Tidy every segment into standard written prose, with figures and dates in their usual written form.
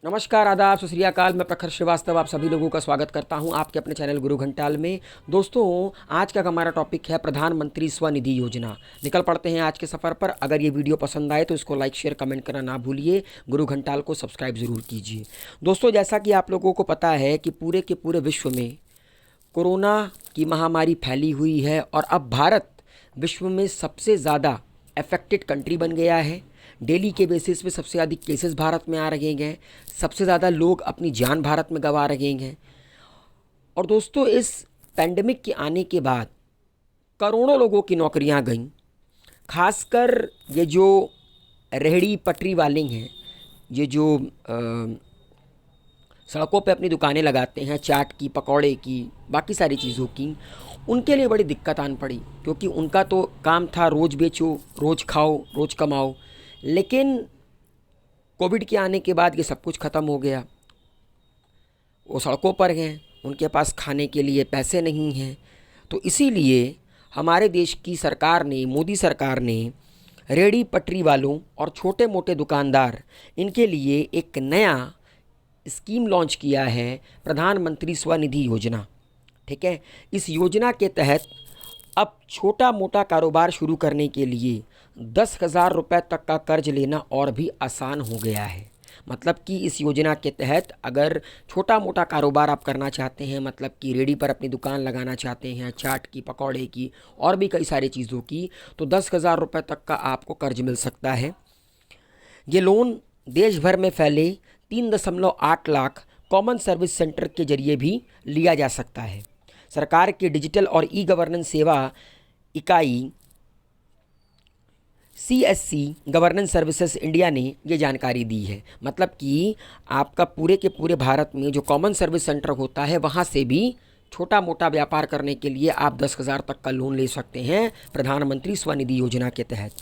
नमस्कार, आदाब, सत श्री अकाल। मैं प्रखर श्रीवास्तव आप सभी लोगों का स्वागत करता हूं आपके अपने चैनल गुरु घंटाल में। दोस्तों, आज का हमारा टॉपिक है प्रधानमंत्री स्वनिधि योजना। निकल पड़ते हैं आज के सफ़र पर। अगर ये वीडियो पसंद आए तो इसको लाइक शेयर कमेंट करना ना भूलिए। गुरु घंटाल को सब्सक्राइब ज़रूर कीजिए। दोस्तों, जैसा कि आप लोगों को पता है कि पूरे के पूरे विश्व में कोरोना की महामारी फैली हुई है और अब भारत विश्व में सबसे ज़्यादा अफेक्टेड कंट्री बन गया है। डेली के बेसिस पे सबसे अधिक केसेस भारत में आ रहे हैं। सबसे ज़्यादा लोग अपनी जान भारत में गंवा रहे हैं। और दोस्तों, इस पैंडेमिक के आने के बाद करोड़ों लोगों की नौकरियां गईं। खासकर ये जो रेहड़ी पटरी वाले हैं, ये जो सड़कों पे अपनी दुकानें लगाते हैं, चाट की, पकौड़े की, बाकी सारी चीज़ों की, उनके लिए बड़ी दिक्कत आन पड़ी। क्योंकि उनका तो काम था रोज़ बेचो, रोज़ खाओ, रोज़ कमाओ। लेकिन कोविड के आने के बाद ये सब कुछ ख़त्म हो गया। वो सड़कों पर हैं, उनके पास खाने के लिए पैसे नहीं हैं। तो इसीलिए हमारे देश की सरकार ने, मोदी सरकार ने रेहड़ी पटरी वालों और छोटे मोटे दुकानदार, इनके लिए एक नया स्कीम लॉन्च किया है, प्रधानमंत्री स्वनिधि योजना। ठीक है। इस योजना के तहत अब छोटा मोटा कारोबार शुरू करने के लिए 10,000 रुपये तक का कर्ज लेना और भी आसान हो गया है। मतलब कि इस योजना के तहत अगर छोटा मोटा कारोबार आप करना चाहते हैं, मतलब कि रेहड़ी पर अपनी दुकान लगाना चाहते हैं, चाट की, पकौड़े की और भी कई सारी चीज़ों की, तो 10,000 रुपये तक का आपको कर्ज मिल सकता है। ये लोन देश भर में फैले 3.8 लाख कॉमन सर्विस सेंटर के जरिए भी लिया जा सकता है। सरकार की डिजिटल और ई गवर्नेंस सेवा इकाई CSC गवर्नेंस सर्विसेज इंडिया ने ये जानकारी दी है। मतलब कि आपका पूरे के पूरे भारत में जो कॉमन सर्विस सेंटर होता है, वहाँ से भी छोटा मोटा व्यापार करने के लिए आप 10,000 तक का लोन ले सकते हैं प्रधानमंत्री स्वनिधि योजना के तहत।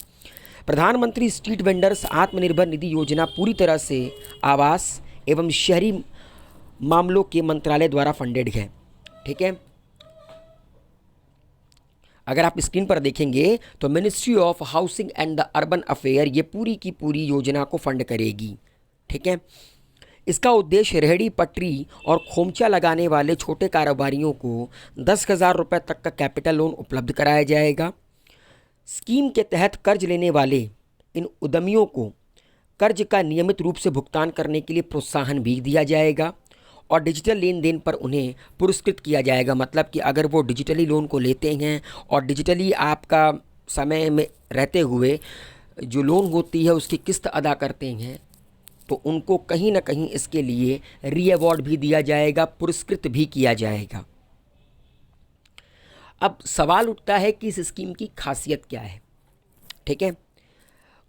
प्रधानमंत्री स्ट्रीट वेंडर्स आत्मनिर्भर निधि योजना पूरी तरह से आवास एवं शहरी मामलों के मंत्रालय द्वारा फंडेड है। ठीक है। अगर आप स्क्रीन पर देखेंगे तो ministry of housing and the urban affair ये पूरी की पूरी योजना को फंड करेगी। ठीक है। इसका उद्देश्य रेहड़ी पटरी और खोमचा लगाने वाले छोटे कारोबारियों को 10,000 रुपये तक का कैपिटल लोन उपलब्ध कराया जाएगा। स्कीम के तहत कर्ज लेने वाले इन उद्यमियों को कर्ज का नियमित रूप से भुगतान करने के लिए प्रोत्साहन भी दिया जाएगा और डिजिटल लेन देन पर उन्हें पुरस्कृत किया जाएगा। मतलब कि अगर वो डिजिटली लोन को लेते हैं और डिजिटली आपका समय में रहते हुए जो लोन होती है उसकी किस्त अदा करते हैं, तो उनको कहीं ना कहीं इसके लिए री अवार्ड भी दिया जाएगा, पुरस्कृत भी किया जाएगा। अब सवाल उठता है कि इस स्कीम की खासियत क्या है। ठीक है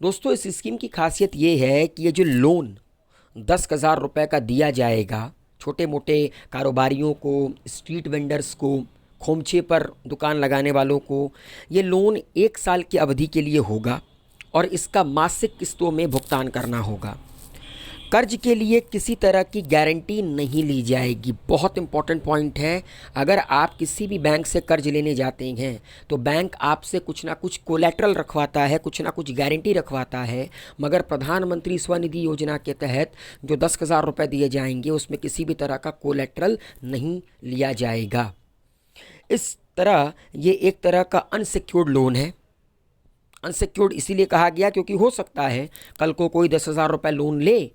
दोस्तों, इस स्कीम की खासियत ये है कि ये जो लोन 10,000 रुपये का दिया जाएगा छोटे मोटे कारोबारियों को, स्ट्रीट वेंडर्स को, खोमचे पर दुकान लगाने वालों को, ये लोन 1 साल की अवधि के लिए होगा और इसका मासिक किस्तों में भुगतान करना होगा। कर्ज के लिए किसी तरह की गारंटी नहीं ली जाएगी। बहुत इंपॉर्टेंट पॉइंट है। अगर आप किसी भी बैंक से कर्ज लेने जाते हैं तो बैंक आपसे कुछ ना कुछ कोलैटरल रखवाता है, कुछ ना कुछ गारंटी रखवाता है। मगर प्रधानमंत्री स्वनिधि योजना के तहत जो 10,000 रुपये दिए जाएंगे उसमें किसी भी तरह का कोलैटरल नहीं लिया जाएगा। इस तरह ये एक तरह का अनसिक्योर्ड लोन है। अनसिक्योर्ड इसीलिए कहा गया क्योंकि हो सकता है कल को कोई 10,000 रुपये लोन ले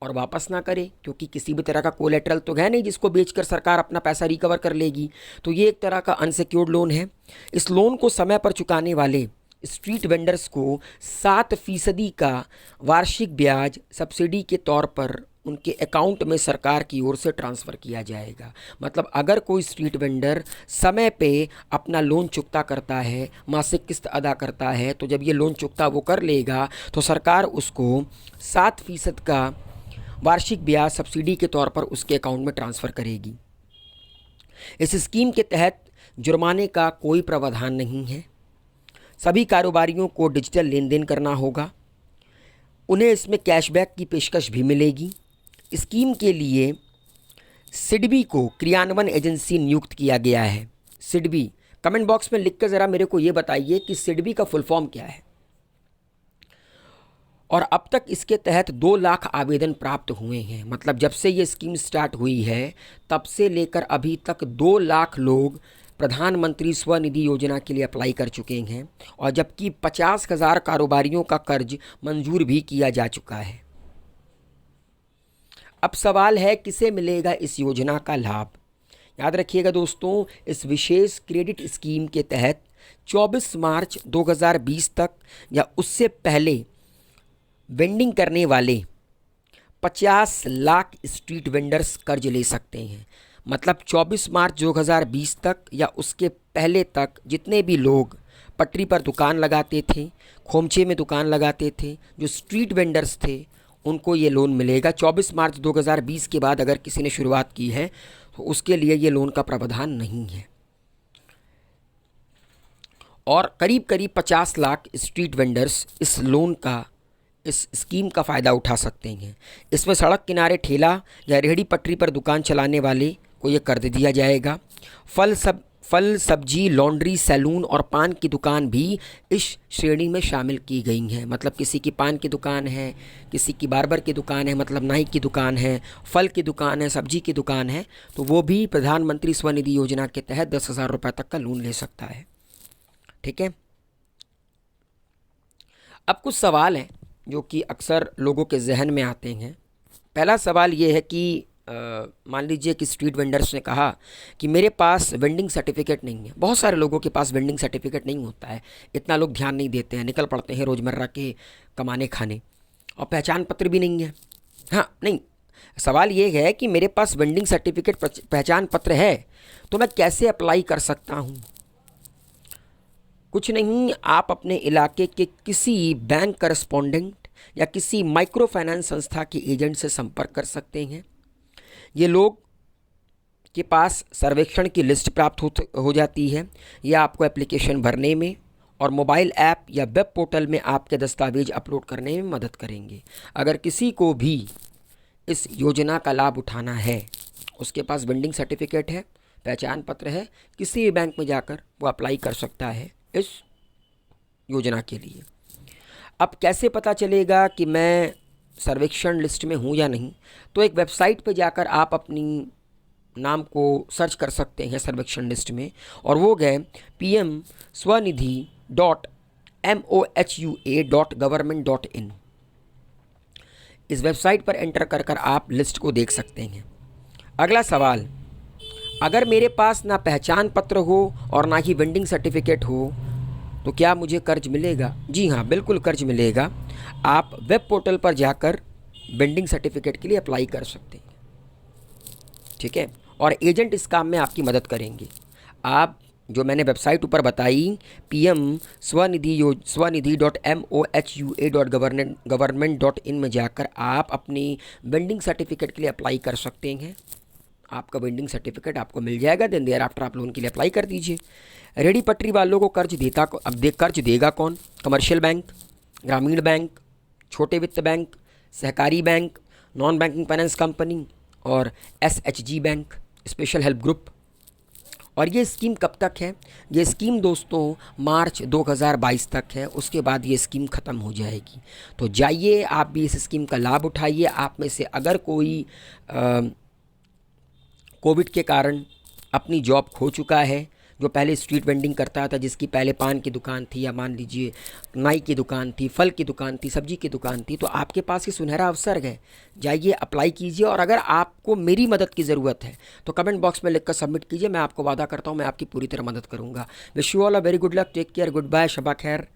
और वापस ना करे, क्योंकि किसी भी तरह का कोलेटरल तो है नहीं जिसको बेचकर सरकार अपना पैसा रिकवर कर लेगी। तो ये एक तरह का अनसिक्योर्ड लोन है। इस लोन को समय पर चुकाने वाले स्ट्रीट वेंडर्स को 7% का वार्षिक ब्याज सब्सिडी के तौर पर उनके अकाउंट में सरकार की ओर से ट्रांसफ़र किया जाएगा। मतलब अगर कोई स्ट्रीट वेंडर समय पे अपना लोन चुकता करता है, मासिक किस्त अदा करता है, तो जब ये लोन चुकता वो कर लेगा तो सरकार उसको 7% का वार्षिक ब्याज सब्सिडी के तौर पर उसके अकाउंट में ट्रांसफ़र करेगी। इस स्कीम के तहत जुर्माने का कोई प्रावधान नहीं है। सभी कारोबारियों को डिजिटल लेन देन करना होगा। उन्हें इसमें कैशबैक की पेशकश भी मिलेगी। स्कीम के लिए सिडबी को क्रियान्वयन एजेंसी नियुक्त किया गया है। सिडबी, कमेंट बॉक्स में लिख कर ज़रा मेरे को ये बताइए कि सिडबी का फुल फॉर्म क्या है। और अब तक इसके तहत 2 लाख आवेदन प्राप्त हुए हैं। मतलब जब से ये स्कीम स्टार्ट हुई है तब से लेकर अभी तक 2 लाख लोग प्रधानमंत्री स्वनिधि योजना के लिए अप्लाई कर चुके हैं, और जबकि 50,000 कारोबारियों का कर्ज मंजूर भी किया जा चुका है। अब सवाल है किसे मिलेगा इस योजना का लाभ। याद रखिएगा दोस्तों, इस विशेष क्रेडिट स्कीम के तहत 24 मार्च 2020 तक या उससे पहले वेंडिंग करने वाले 50 लाख स्ट्रीट वेंडर्स कर्ज ले सकते हैं। मतलब 24 मार्च 2020 तक या उसके पहले तक जितने भी लोग पटरी पर दुकान लगाते थे, खोमचे में दुकान लगाते थे, जो स्ट्रीट वेंडर्स थे, उनको ये लोन मिलेगा। 24 मार्च 2020 के बाद अगर किसी ने शुरुआत की है तो उसके लिए ये लोन का प्रावधान नहीं है। और करीब करीब 50 लाख स्ट्रीट वेंडर्स इस लोन का, इस स्कीम का फ़ायदा उठा सकते हैं। इसमें सड़क किनारे ठेला या रेहड़ी पटरी पर दुकान चलाने वाले को ये कर दिया जाएगा। फल सब्जी, लॉन्ड्री, सैलून और पान की दुकान भी इस श्रेणी में शामिल की गई हैं। मतलब किसी की पान की दुकान है, किसी की बार्बर की दुकान है, मतलब नाई की दुकान है, फल की दुकान है, सब्जी की दुकान है, तो वो भी प्रधानमंत्री स्वनिधि योजना के तहत 10,000 रुपये तक का लोन ले सकता है। ठीक है। अब कुछ सवाल हैं जो कि अक्सर लोगों के जहन में आते हैं। पहला सवाल ये है कि मान लीजिए कि स्ट्रीट वेंडर्स ने कहा कि मेरे पास वेंडिंग सर्टिफिकेट नहीं है। बहुत सारे लोगों के पास वेंडिंग सर्टिफिकेट नहीं होता है, इतना लोग ध्यान नहीं देते हैं, निकल पड़ते हैं रोज़मर्रा के कमाने खाने, और पहचान पत्र भी नहीं है। हाँ, नहीं, सवाल ये है कि मेरे पास वेंडिंग सर्टिफिकेट, पहचान पत्र है, तो मैं कैसे अप्लाई कर सकता हूँ। कुछ नहीं, आप अपने इलाके के किसी बैंक करस्पॉन्डेंट या किसी माइक्रो फाइनेंस संस्था के एजेंट से संपर्क कर सकते हैं। ये लोग के पास सर्वेक्षण की लिस्ट प्राप्त हो जाती है। यह आपको एप्लीकेशन भरने में और मोबाइल ऐप या वेब पोर्टल में आपके दस्तावेज अपलोड करने में मदद करेंगे। अगर किसी को भी इस योजना का लाभ उठाना है, उसके पास वेंडिंग सर्टिफिकेट है, पहचान पत्र है, किसी भी बैंक में जाकर वो अप्लाई कर सकता है इस योजना के लिए। अब कैसे पता चलेगा कि मैं सर्वेक्षण लिस्ट में हूँ या नहीं? तो एक वेबसाइट पर जाकर आप अपनी नाम को सर्च कर सकते हैं सर्वेक्षण लिस्ट में, और वो गए pm-swanithi.mohua.government.in। इस वेबसाइट पर एंटर कर कर आप लिस्ट को देख सकते हैं। अगला सवाल, अगर मेरे पास ना पहचान पत्र हो और ना ही वेंडिंग सर्टिफिकेट हो तो क्या मुझे कर्ज मिलेगा? जी हाँ, बिल्कुल कर्ज मिलेगा। आप वेब पोर्टल पर जाकर वेंडिंग सर्टिफिकेट के लिए अप्लाई कर सकते हैं। ठीक है, और एजेंट इस काम में आपकी मदद करेंगे। आप जो मैंने वेबसाइट ऊपर बताई pm-swanithi.mohua.government.in में जाकर आप अपनी वेंडिंग सर्टिफिकेट के लिए अप्लाई कर सकते हैं। आपका वेंडिंग सर्टिफिकेट आपको मिल जाएगा। देन देयर आफ्टर आप लोन के लिए अप्लाई कर दीजिए। रेडी पटरी वालों को कर्ज कर्ज देगा कौन? कमर्शियल बैंक, ग्रामीण बैंक, छोटे वित्त बैंक, सहकारी bank, non banking finance company और SHG bank, special help group. और ये स्कीम कब तक है? ये स्कीम दोस्तों मार्च 2022 तक है, उसके बाद ये स्कीम ख़त्म हो जाएगी। तो जाइए आप भी इस स्कीम का लाभ उठाइए। आप में से अगर कोई कोविड के कारण अपनी जॉब खो चुका है, जो पहले स्ट्रीट वेंडिंग करता था, जिसकी पहले पान की दुकान थी या मान लीजिए नाई की दुकान थी, फल की दुकान थी, सब्जी की दुकान थी, तो आपके पास ये सुनहरा अवसर है। जाइए अप्लाई कीजिए। और अगर आपको मेरी मदद की ज़रूरत है तो कमेंट बॉक्स में लिखकर सबमिट कीजिए। मैं आपको वादा करता हूँ मैं आपकी पूरी तरह मदद करूँगा। Wish you all a very good luck, take care, good bye, शबा खैर।